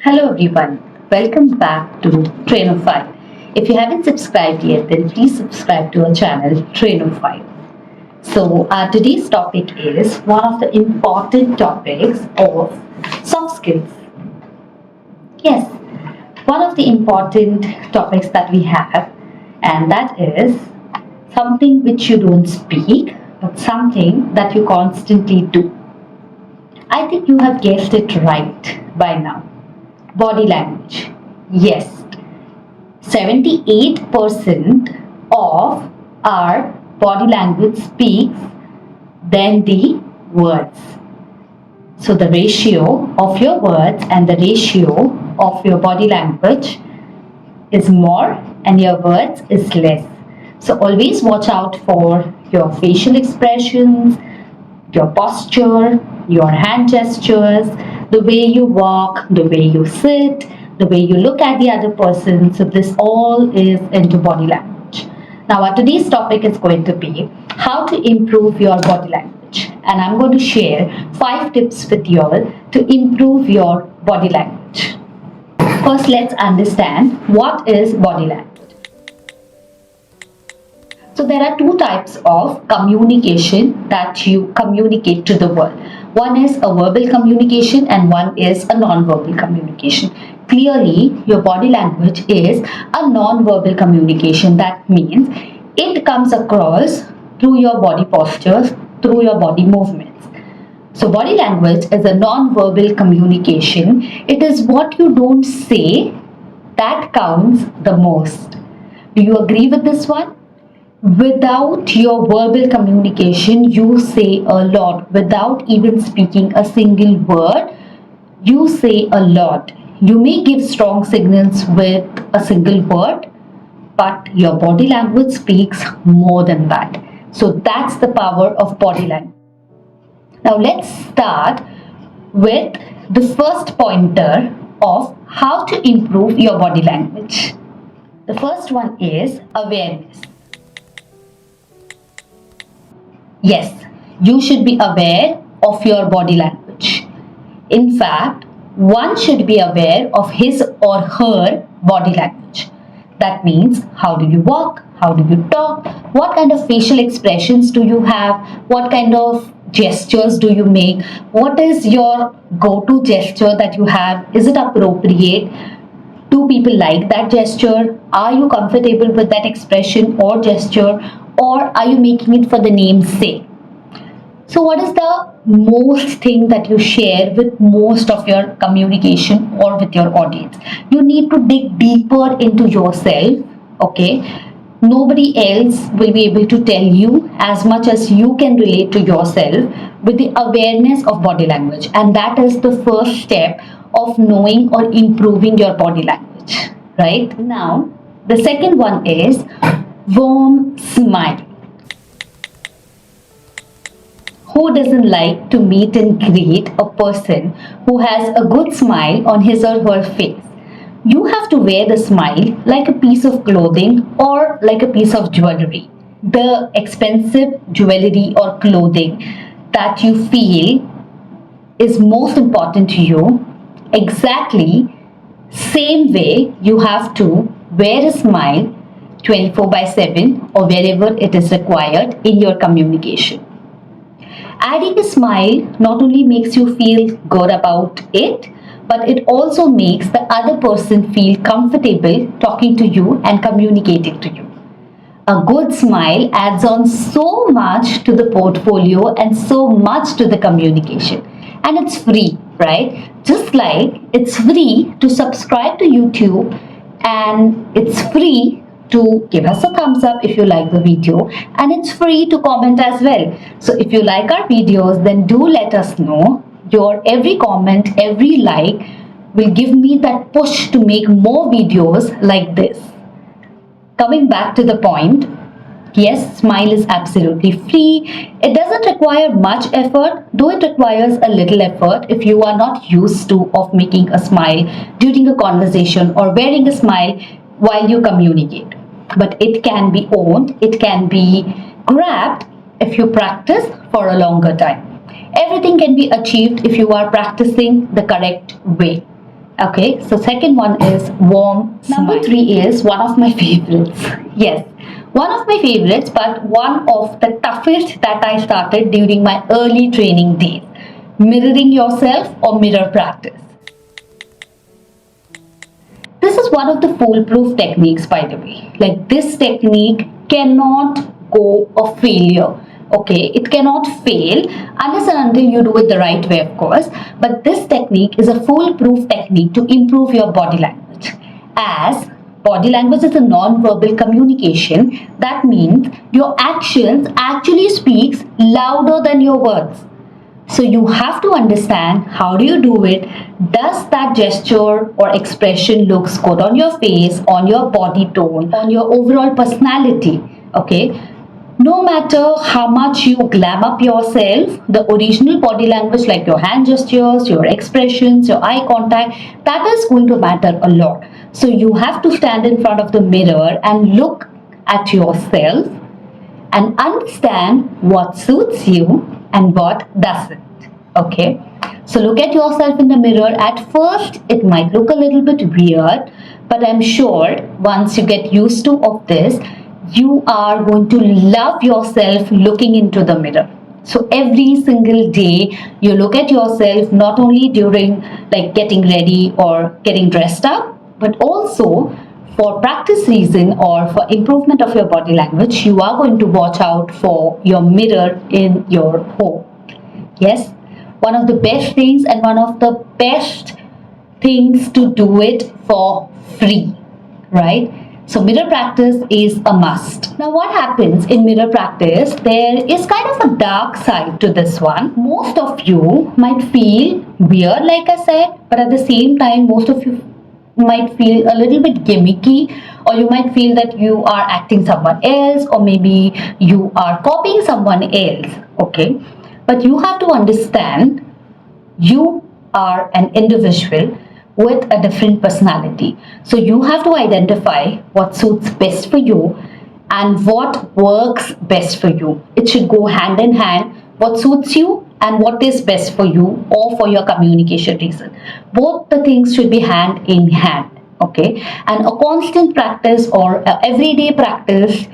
Hello everyone, welcome back to Trainophile. If you haven't subscribed yet, then please subscribe to our channel Trainophile. So today's topic is one of the important topics of soft skills. Yes, one of the important topics that we have, and that is something which you don't speak, but something that you constantly do. I think you have guessed it right by now. Body language. Yes, 78% of our body language speaks than the words. So the ratio of your words and the ratio of your body language is more and your words is less. So always watch out for your facial expressions, your posture, your hand gestures, the way you walk, the way you sit, the way you look at the other person. So this all is into body language. Now our today's topic is going to be how to improve your body language. And I'm going to share 5 tips with you all to improve your body language. First, let's understand what is body language. So there are 2 types of communication that you communicate to the world. One is a verbal communication and one is a non-verbal communication. Clearly, your body language is a non-verbal communication. That means it comes across through your body postures, through your body movements. So body language is a non-verbal communication. It is what you don't say that counts the most. Do you agree with this one? Without your verbal communication, you say a lot. Without even speaking a single word, you say a lot. You may give strong signals with a single word, but your body language speaks more than that. So that's the power of body language. Now let's start with the first pointer of how to improve your body language. The first one is awareness. Yes, you should be aware of your body language. In fact, one should be aware of his or her body language. That means, how do you walk? How do you talk? What kind of facial expressions do you have? What kind of gestures do you make? What is your go-to gesture that you have? Is it appropriate? Do people like that gesture? Are you comfortable with that expression or gesture? Or are you making it for the name's sake? So what is the most thing that you share with most of your communication or with your audience? You need to dig deeper into yourself, okay? Nobody else will be able to tell you as much as you can relate to yourself with the awareness of body language. And that is the first step of knowing or improving your body language, right? Now, the second one is warm smile. Who doesn't like to meet and greet a person who has a good smile on his or her face? You have to wear the smile like a piece of clothing or like a piece of jewelry. The expensive jewelry or clothing that you feel is most important to you, exactly same way you have to wear a smile 24/7 or wherever it is required in your communication. Adding a smile not only makes you feel good about it, but it also makes the other person feel comfortable talking to you and communicating to you. A good smile adds on so much to the portfolio and so much to the communication. And it's free, right? Just like it's free to subscribe to YouTube and it's free to give us a thumbs up if you like the video, and it's free to comment as well. So if you like our videos, then do let us know. Your every comment, every like will give me that push to make more videos like this. Coming back to the point, yes, smile is absolutely free. It doesn't require much effort, though it requires a little effort if you are not used to of making a smile during a conversation or wearing a smile while you communicate. But it can be owned, it can be grabbed if you practice for a longer time. Everything can be achieved if you are practicing the correct way. Okay, so second one is warm smile. Number three is one of my favorites. Yes, one of my favorites, but one of the toughest that I started during my early training days. Mirroring yourself or mirror practice. This is one of the foolproof techniques, by the way. Like, this technique cannot go a failure. Okay, it cannot fail unless and until you do it the right way, of course. But this technique is a foolproof technique to improve your body language. As body language is a non-verbal communication, that means your actions actually speaks louder than your words. So you have to understand, how do you do it? Does that gesture or expression looks good on your face, on your body tone, on your overall personality? Okay. No matter how much you glam up yourself, the original body language, like your hand gestures, your expressions, your eye contact, that is going to matter a lot. So you have to stand in front of the mirror and look at yourself and understand what suits you and what doesn't. Okay, so look at yourself in the mirror. At first it might look a little bit weird, but I'm sure once you get used to of this, you are going to love yourself looking into the mirror. So every single day you look at yourself, not only during like getting ready or getting dressed up, but also for practice reason or for improvement of your body language, you are going to watch out for your mirror in your home. Yes, one of the best things and one of the best things to do it for free, right? So mirror practice is a must. Now what happens in mirror practice, there is kind of a dark side to this one. Most of you might feel weird, like I said, but at the same time most of you might feel a little bit gimmicky, or you might feel that you are acting someone else, or maybe you are copying someone else. Okay, but you have to understand, you are an individual with a different personality. So you have to identify what suits best for you and what works best for you. It should go hand in hand, what suits you and what is best for you or for your communication reason. Both the things should be hand in hand. Okay, and a constant practice or a everyday practice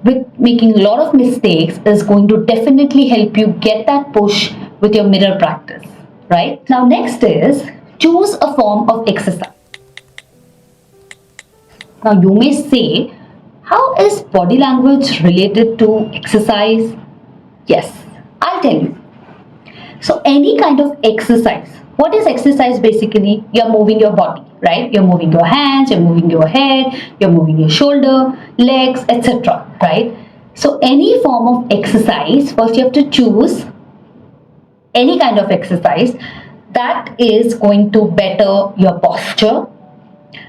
with making a lot of mistakes is going to definitely help you get that push with your mirror practice. Right, now next is choose a form of exercise. Now you may say, how is body language related to exercise? Yes, I'll tell you. So any kind of exercise. What is exercise basically? You're moving your body, right? You're moving your hands, you're moving your head, you're moving your shoulder, legs, etc. Right? So any form of exercise, first you have to choose any kind of exercise that is going to better your posture,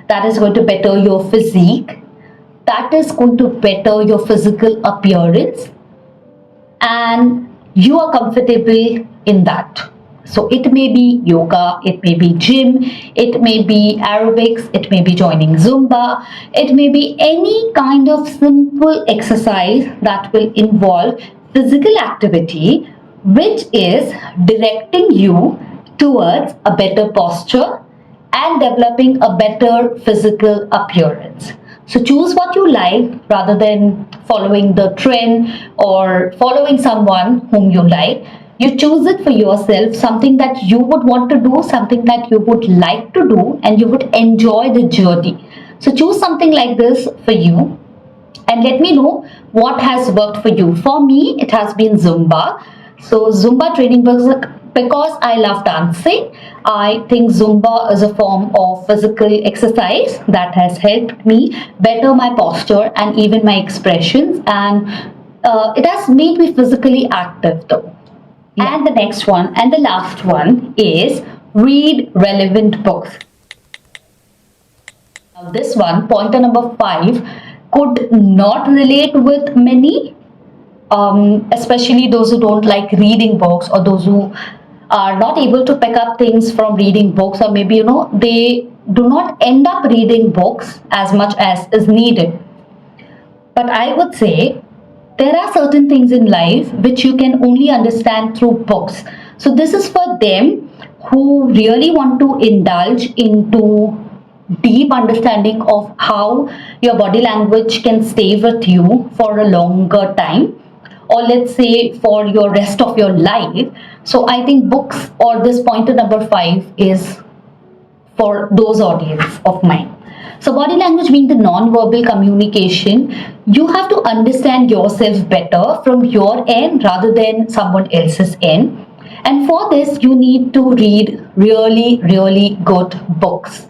that is going to better your physique, that is going to better your physical appearance, and you are comfortable in that. So it may be yoga, it may be gym, it may be aerobics, it may be joining Zumba, it may be any kind of simple exercise that will involve physical activity, which is directing you towards a better posture and developing a better physical appearance. So choose what you like rather than following the trend or following someone whom you like. You choose it for yourself, something that you would want to do, something that you would like to do, and you would enjoy the journey. So choose something like this for you and let me know what has worked for you. For me, it has been Zumba. So Zumba training, because I love dancing, I think Zumba is a form of physical exercise that has helped me better my posture and even my expressions, and it has made me physically active though. Yeah. And the next one and the last one is read relevant books. Now this one, pointer number 5, could not relate with many, especially those who don't like reading books, or those who are not able to pick up things from reading books, or maybe they do not end up reading books as much as is needed. But I would say there are certain things in life which you can only understand through books. So this is for them who really want to indulge into deep understanding of how your body language can stay with you for a longer time, or let's say for your rest of your life. So I think books, or this pointer number 5, is for those audience of mine. So body language being the non-verbal communication, you have to understand yourself better from your end rather than someone else's end. And for this, you need to read really, really good books.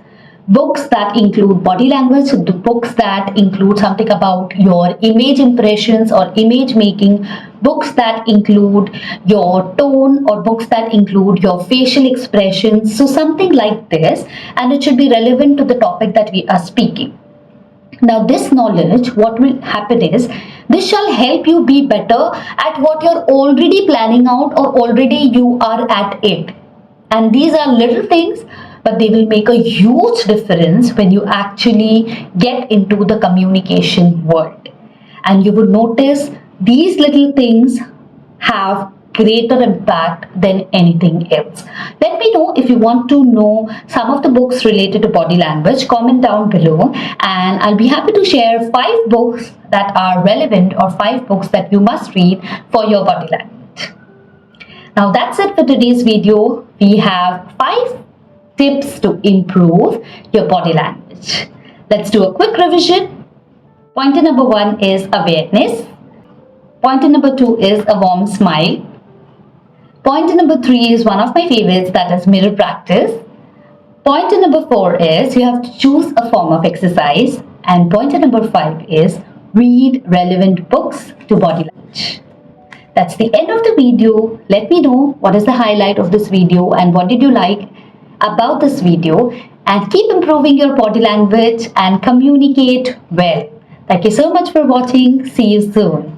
Books that include body language, the books that include something about your image impressions or image making, books that include your tone, or books that include your facial expressions. So something like this, and it should be relevant to the topic that we are speaking. Now, this knowledge, what will happen is, this shall help you be better at what you're already planning out, or already you are at it. And these are little things, but they will make a huge difference when you actually get into the communication world. And you would notice these little things have greater impact than anything else. Let me know if you want to know some of the books related to body language. Comment down below, and I'll be happy to share 5 books that are relevant, or 5 books that you must read for your body language. Now that's it for today's video. We have 5 tips to improve your body language. Let's do a quick revision. Pointer number 1 is awareness. Pointer number 2 is a warm smile. Pointer number 3 is one of my favorites, that is mirror practice. Pointer number 4 is you have to choose a form of exercise. And pointer number 5 is read relevant books to body language. That's the end of the video. Let me know what is the highlight of this video and what did you like about this video, and keep improving your body language and communicate well. Thank you so much for watching. See you soon.